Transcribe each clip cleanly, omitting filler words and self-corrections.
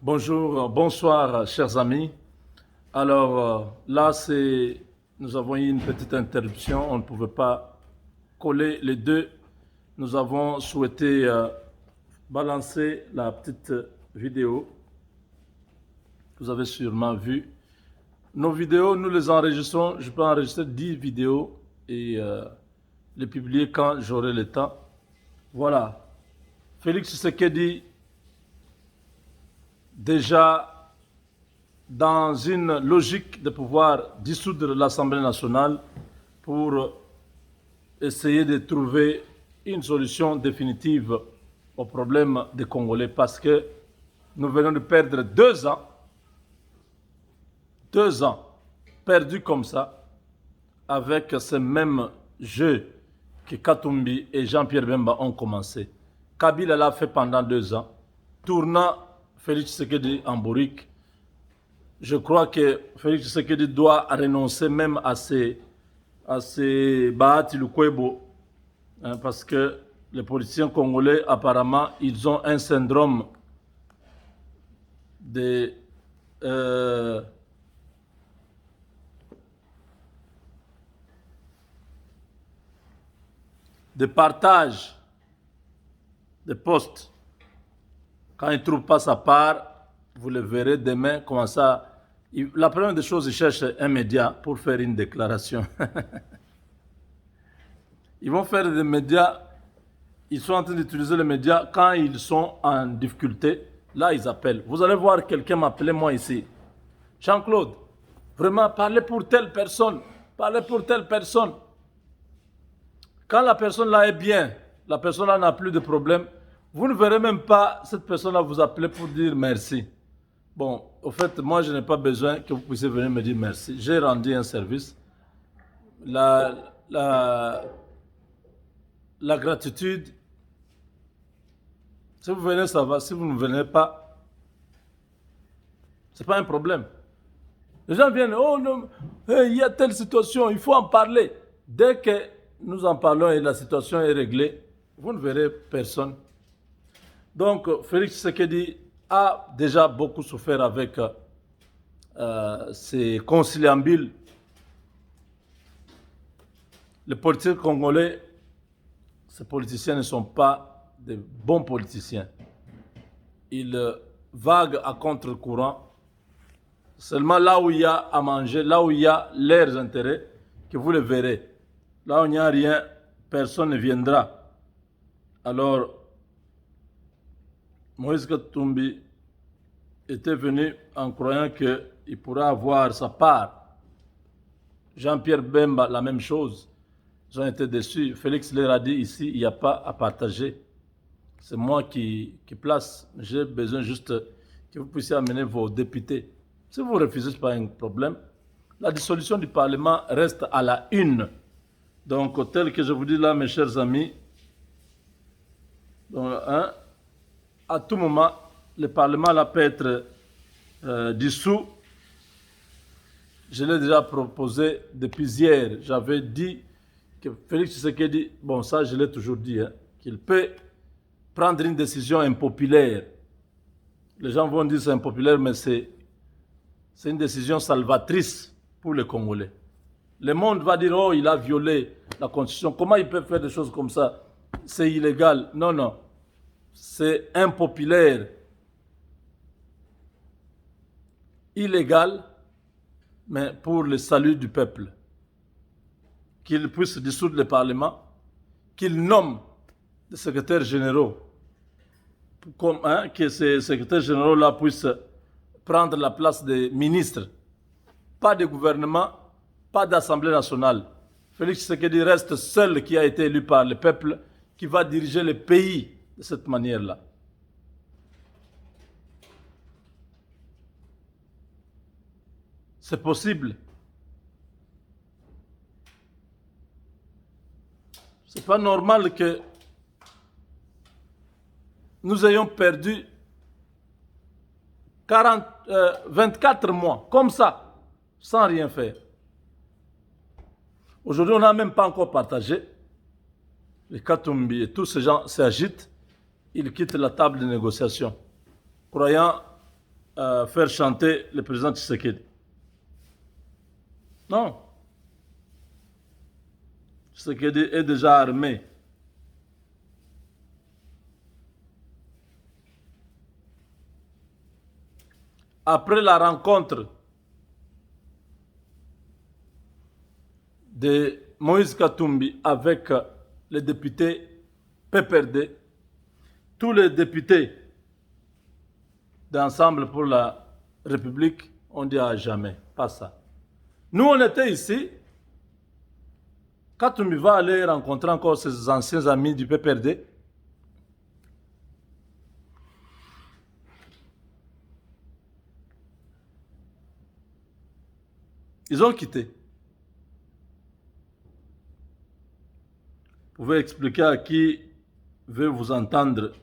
Bonjour, bonsoir, chers amis. Alors là, nous avons eu une petite interruption. On ne pouvait pas coller les deux. Nous avons souhaité balancer la petite vidéo. Vous avez sûrement vu. Nos vidéos, nous les enregistrons. Je peux enregistrer 10 vidéos et les publier quand j'aurai le temps. Voilà. Félix Tshisekedi, déjà dans une logique de pouvoir dissoudre l'Assemblée nationale pour essayer de trouver une solution définitive au problème des Congolais, parce que nous venons de perdre 2 ans, 2 ans perdus comme ça, avec ce même jeu que Katumbi et Jean-Pierre Bemba ont commencé. Kabila l'a fait pendant 2 ans, tournant Félix Tshisekedi en bourrique. Je crois que Félix Tshisekedi doit renoncer même à ces Bahati Lukwebo, parce que les politiciens congolais, apparemment, ils ont un syndrome de partage de postes. Quand il ne trouve pas sa part, vous le verrez demain, comment ça. La première des choses, il cherche un média pour faire une déclaration. Ils vont faire des médias, ils sont en train d'utiliser les médias quand ils sont en difficulté. Là, ils appellent. Vous allez voir quelqu'un m'appeler moi ici. Jean-Claude, vraiment, parlez pour telle personne. Parlez pour telle personne. Quand la personne là est bien, la personne là n'a plus de problème, vous ne verrez même pas cette personne-là vous appeler pour dire merci. Bon, au fait, moi, je n'ai pas besoin que vous puissiez venir me dire merci. J'ai rendu un service. La gratitude, si vous venez, ça va. Si vous ne venez pas, ce n'est pas un problème. Les gens viennent, oh non, il y a telle situation, il faut en parler. Dès que nous en parlons et la situation est réglée, vous ne verrez personne. Donc, Félix Tshisekedi a déjà beaucoup souffert avec ses conciliambules. Les politiciens congolais, ces politiciens ne sont pas de bons politiciens. Ils vaguent à contre-courant. Seulement là où il y a à manger, là où il y a leurs intérêts, que vous le verrez. Là où il n'y a rien, personne ne viendra. Alors, Moïse Katumbi était venu en croyant qu'il pourrait avoir sa part. Jean-Pierre Bemba, la même chose. Ils ont été déçus. Félix leur a dit ici, il n'y a pas à partager. C'est moi qui place. J'ai besoin juste que vous puissiez amener vos députés. Si vous refusez, ce n'est pas un problème. La dissolution du Parlement reste à la une. Donc, tel que je vous dis là, mes chers amis, donc, à tout moment, le Parlement là peut être dissous. Je l'ai déjà proposé depuis hier. J'avais dit que Félix Tshisekedi, bon ça je l'ai toujours dit, qu'il peut prendre une décision impopulaire. Les gens vont dire c'est impopulaire, mais c'est une décision salvatrice pour les Congolais. Le monde va dire, oh, il a violé la Constitution. Comment il peut faire des choses comme ça? C'est illégal. Non, non. C'est impopulaire. Illégal, mais pour le salut du peuple. Qu'il puisse dissoudre le Parlement, qu'il nomme des secrétaires généraux, que ces secrétaires généraux-là puissent prendre la place des ministres. Pas de gouvernement, pas d'Assemblée nationale. Félix Tshisekedi reste seul qui a été élu par le peuple, qui va diriger le pays de cette manière-là. C'est possible. C'est pas normal que nous ayons perdu 24 mois, comme ça, sans rien faire. Aujourd'hui, on n'a même pas encore partagé. Les Katumbi et tous ces gens s'agitent. Ils quittent la table de négociation, croyant faire chanter le président Tshisekedi. Non. Tshisekedi est déjà armé. Après la rencontre de Moïse Katumbi avec les députés PPRD, tous les députés d'Ensemble pour la République ont dit à jamais, pas ça. Nous, on était ici. Katumbi va aller rencontrer encore ses anciens amis du PPRD. Ils ont quitté. Vous pouvez expliquer à qui veut vous entendre.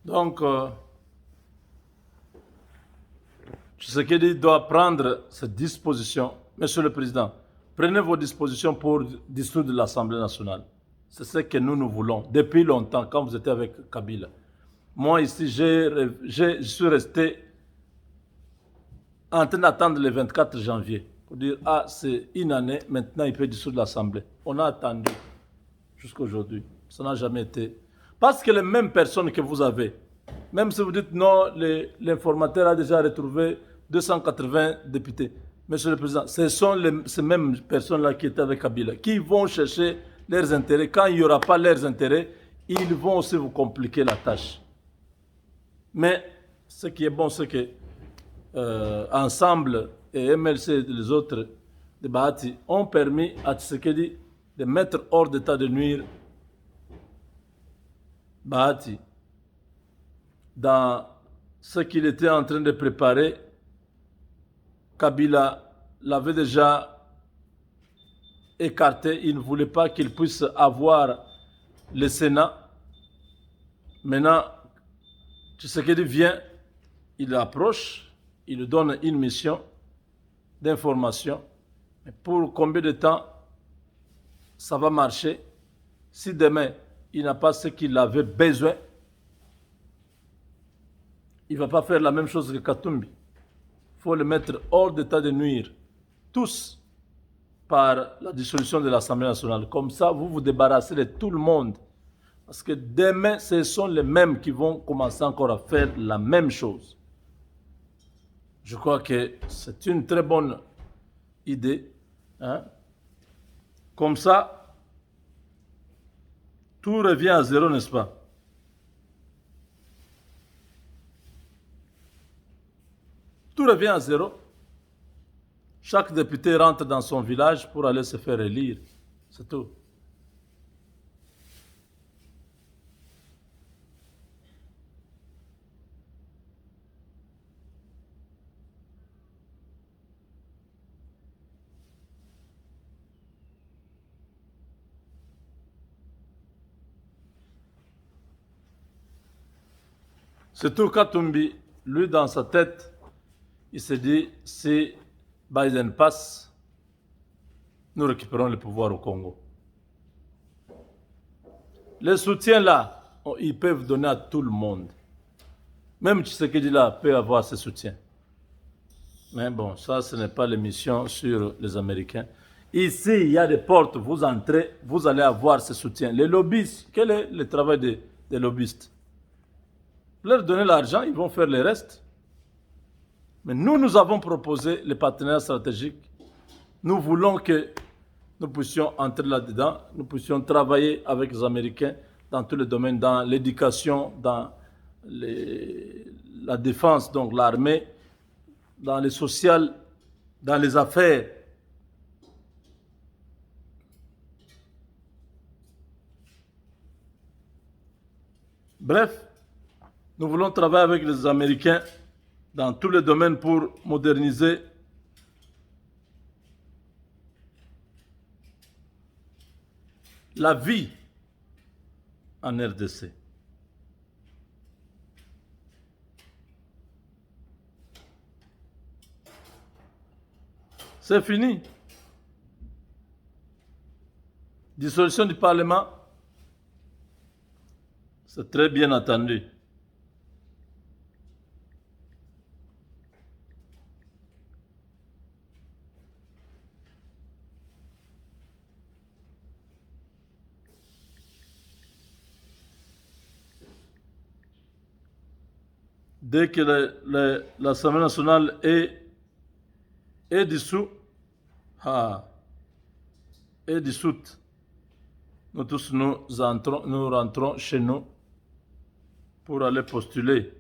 Donc, Tshisekedi doit prendre ses dispositions. Monsieur le Président, prenez vos dispositions pour dissoudre l'Assemblée nationale. C'est ce que nous voulons depuis longtemps, quand vous étiez avec Kabila. Moi, ici, je suis resté en train d'attendre le 24 janvier pour dire, ah, c'est une année, maintenant il peut dissoudre l'Assemblée. On a attendu jusqu'à aujourd'hui. Ça n'a jamais été. Parce que les mêmes personnes que vous avez, même si vous dites non, l'informateur a déjà retrouvé 280 députés. Monsieur le Président, ce sont ces mêmes personnes-là qui étaient avec Kabila, qui vont chercher leurs intérêts. Quand il n'y aura pas leurs intérêts, ils vont aussi vous compliquer la tâche. Mais ce qui est bon, c'est que Ensemble et MLC et les autres de Bahati ont permis à Tshisekedi de mettre hors d'état de nuire Bahati dans ce qu'il était en train de préparer. Kabila l'avait déjà écarté, il ne voulait pas qu'il puisse avoir le Sénat. Maintenant, Tshisekedi vient, il l'approche, il lui donne une mission d'information. Mais pour combien de temps ça va marcher? Si demain, il n'a pas ce qu'il avait besoin, il ne va pas faire la même chose que Katumbi. Il faut le mettre hors d'état de nuire, tous, par la dissolution de l'Assemblée nationale. Comme ça, vous vous débarrassez de tout le monde. Parce que demain, ce sont les mêmes qui vont commencer encore à faire la même chose. Je crois que c'est une très bonne idée. Hein? Comme ça, tout revient à zéro, n'est-ce pas? Tout revient à zéro. Chaque député rentre dans son village pour aller se faire élire. C'est tout. Surtout Katumbi, lui, dans sa tête, il s'est dit, si Biden passe, nous récupérons le pouvoir au Congo. Les soutiens là, ils peuvent donner à tout le monde. Même Tshisekedi là peut avoir ses soutiens. Mais bon, ça, ce n'est pas l'émission sur les Américains. Ici, il y a des portes, vous entrez, vous allez avoir ces soutiens. Les lobbyistes, quel est le travail des lobbyistes? Leur donner l'argent, ils vont faire le reste. Mais nous avons proposé les partenaires stratégiques. Nous voulons que nous puissions entrer là-dedans, nous puissions travailler avec les Américains dans tous les domaines, dans l'éducation, dans la défense, donc l'armée, dans les social, dans les affaires. Bref, nous voulons travailler avec les Américains dans tous les domaines pour moderniser la vie en RDC. C'est fini. Dissolution du Parlement, c'est très bien attendu. Dès que l'Assemblée nationale est dissoute, nous tous nous rentrons chez nous pour aller postuler.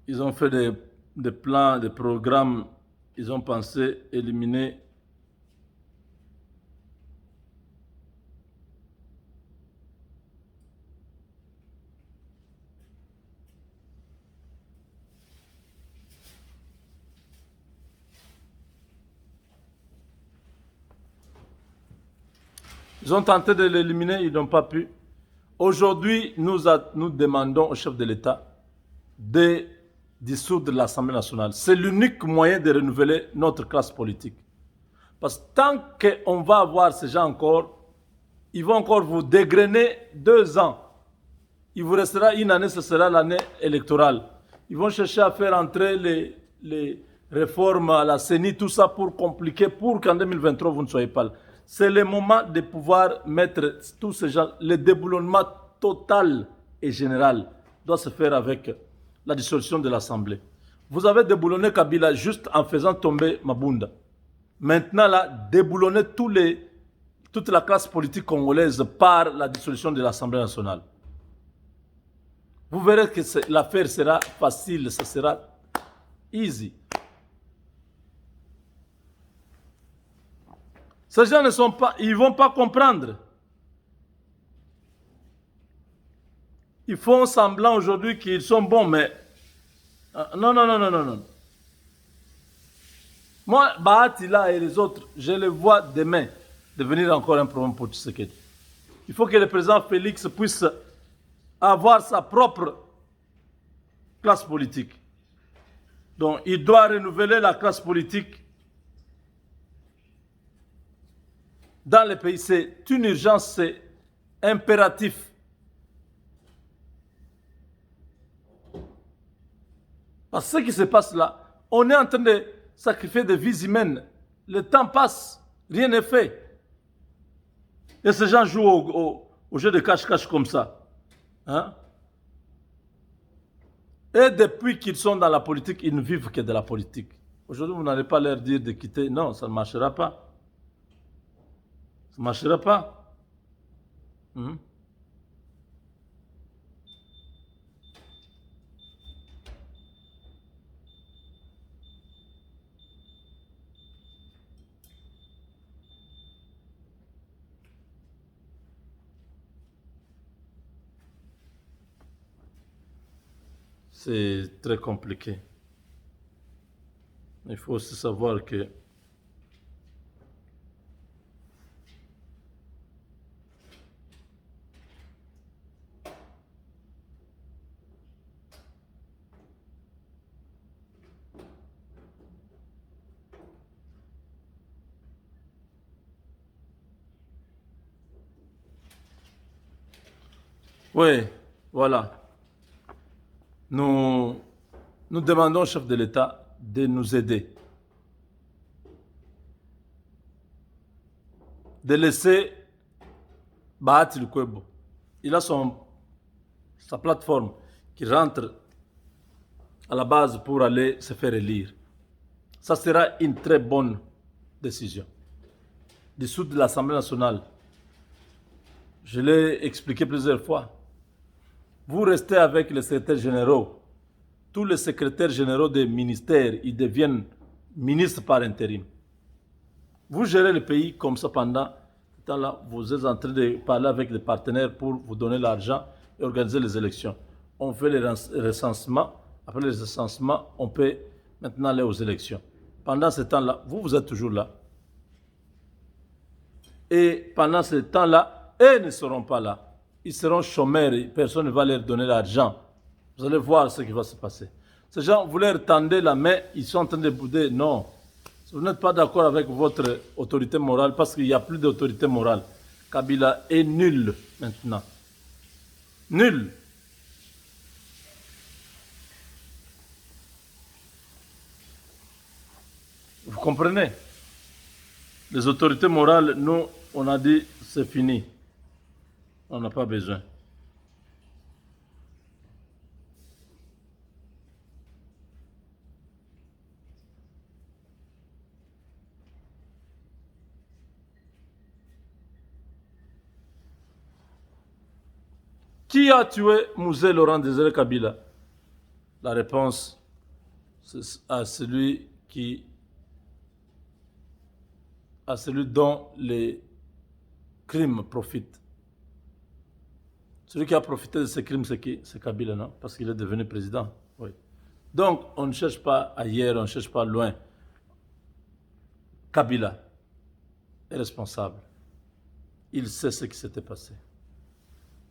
Ils ont fait des plans, des programmes, ils ont pensé éliminer Ils ont tenté de l'éliminer, ils n'ont pas pu. Aujourd'hui, nous demandons au chef de l'État de dissoudre l'Assemblée nationale. C'est l'unique moyen de renouveler notre classe politique. Parce que tant qu'on va avoir ces gens encore, ils vont encore vous dégrainer 2 ans. Il vous restera une année, ce sera l'année électorale. Ils vont chercher à faire entrer les réformes à la CENI, tout ça pour compliquer, pour qu'en 2023, vous ne soyez pas là. C'est le moment de pouvoir mettre tous ces gens. Le déboulonnement total et général doit se faire avec la dissolution de l'Assemblée. Vous avez déboulonné Kabila juste en faisant tomber Mabunda. Maintenant, là, déboulonner toute la classe politique congolaise par la dissolution de l'Assemblée nationale. Vous verrez que l'affaire sera facile, ça sera easy. Ces gens ne sont pas, ils ne vont pas comprendre. Ils font semblant aujourd'hui qu'ils sont bons, mais non. Moi, Bahatila et les autres, je les vois demain devenir encore un problème pour Tshisekedi. Il faut que le président Félix puisse avoir sa propre classe politique. Donc, il doit renouveler la classe politique dans les pays. C'est une urgence, c'est impératif. Parce que ce qui se passe là, on est en train de sacrifier des vies humaines. Le temps passe, rien n'est fait. Et ces gens jouent au jeu de cache-cache comme ça. Hein? Et depuis qu'ils sont dans la politique, ils ne vivent que de la politique. Aujourd'hui, vous n'allez pas leur dire de quitter. Non, ça ne marchera pas. Ça ne marchera pas. C'est très compliqué. Il faut aussi savoir que oui, voilà. Nous demandons au chef de l'État de nous aider. De laisser Bahati Lukwebo. Il a sa plateforme qui rentre à la base pour aller se faire élire. Ça sera une très bonne décision. Dissoudre l'Assemblée nationale. Je l'ai expliqué plusieurs fois. Vous restez avec les secrétaires généraux. Tous les secrétaires généraux des ministères, ils deviennent ministres par intérim. Vous gérez le pays comme ça pendant ce temps-là. Vous êtes en train de parler avec des partenaires pour vous donner l'argent. et organiser les élections. On fait les recensements. Après les recensements, on peut maintenant aller aux élections. Pendant ce temps-là, vous êtes toujours là. Et pendant ce temps-là, eux ne seront pas là. Ils seront chômeurs et personne ne va leur donner l'argent. Vous allez voir ce qui va se passer. Ces gens, vous leur tendez la main, ils sont en train de bouder. Non. Si vous n'êtes pas d'accord avec votre autorité morale, parce qu'il n'y a plus d'autorité morale, Kabila est nul maintenant. Nul. Vous comprenez? Les autorités morales, nous, on a dit c'est fini. On n'a pas besoin. Qui a tué Mouzé Laurent Désiré Kabila? La réponse, c'est à celui dont les crimes profitent. Celui qui a profité de ces crimes, c'est qui? C'est Kabila, non? Parce qu'il est devenu président. Oui. Donc, on ne cherche pas ailleurs, on ne cherche pas loin. Kabila est responsable. Il sait ce qui s'était passé.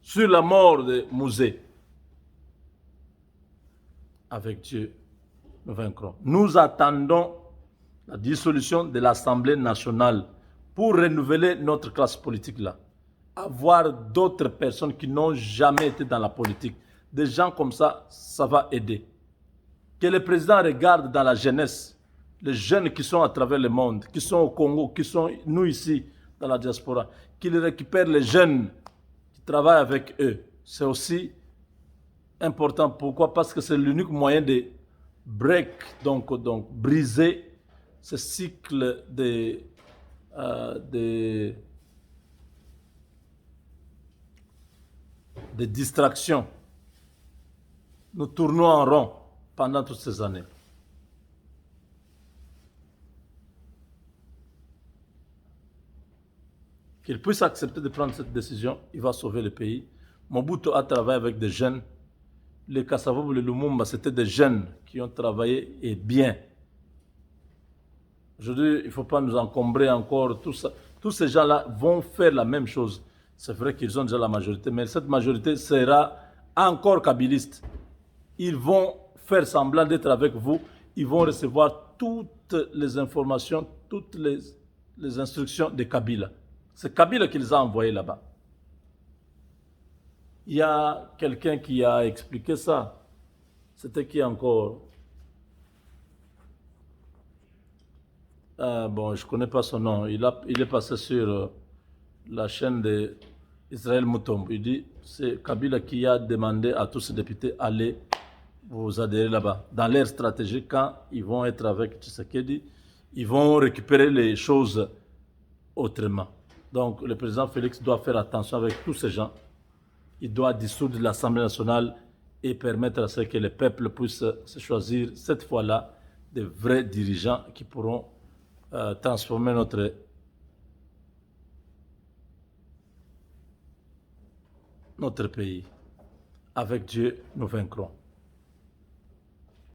Sur la mort de Mouzé, avec Dieu, nous vaincrons. Nous attendons la dissolution de l'Assemblée nationale pour renouveler notre classe politique là. Avoir d'autres personnes qui n'ont jamais été dans la politique. Des gens comme ça, ça va aider. Que le président regarde dans la jeunesse, les jeunes qui sont à travers le monde, qui sont au Congo, qui sont nous ici dans la diaspora, qu'il récupère les jeunes qui travaillent avec eux. C'est aussi important. Pourquoi? Parce que c'est l'unique moyen de donc briser ce cycle de distraction. Nous tournons en rond pendant toutes ces années. Qu'il puisse accepter de prendre cette décision, il va sauver le pays. Mobutu a travaillé avec des jeunes. Les Kassavobu, les Lumumba, c'était des jeunes qui ont travaillé et bien. Aujourd'hui, il ne faut pas nous encombrer encore. Tout ça. Tous ces gens-là vont faire la même chose. C'est vrai qu'ils ont déjà la majorité, mais cette majorité sera encore kabiliste. Ils vont faire semblant d'être avec vous. Ils vont recevoir toutes les informations, toutes les instructions de Kabila. C'est Kabila qui les a envoyés là-bas. Il y a quelqu'un qui a expliqué ça. C'était qui encore? Bon, je ne connais pas son nom. Il est passé sur la chaîne d'Israël Moutomb. Il dit, c'est Kabila qui a demandé à tous ces députés allez vous adhérer là-bas. Dans leur stratégie, quand ils vont être avec Tshisekedi, ils vont récupérer les choses autrement. Donc, le président Félix doit faire attention avec tous ces gens. Il doit dissoudre l'Assemblée nationale et permettre à ce que le peuple puisse se choisir, cette fois-là, de vrais dirigeants qui pourront transformer notre pays. Avec Dieu, nous vaincrons.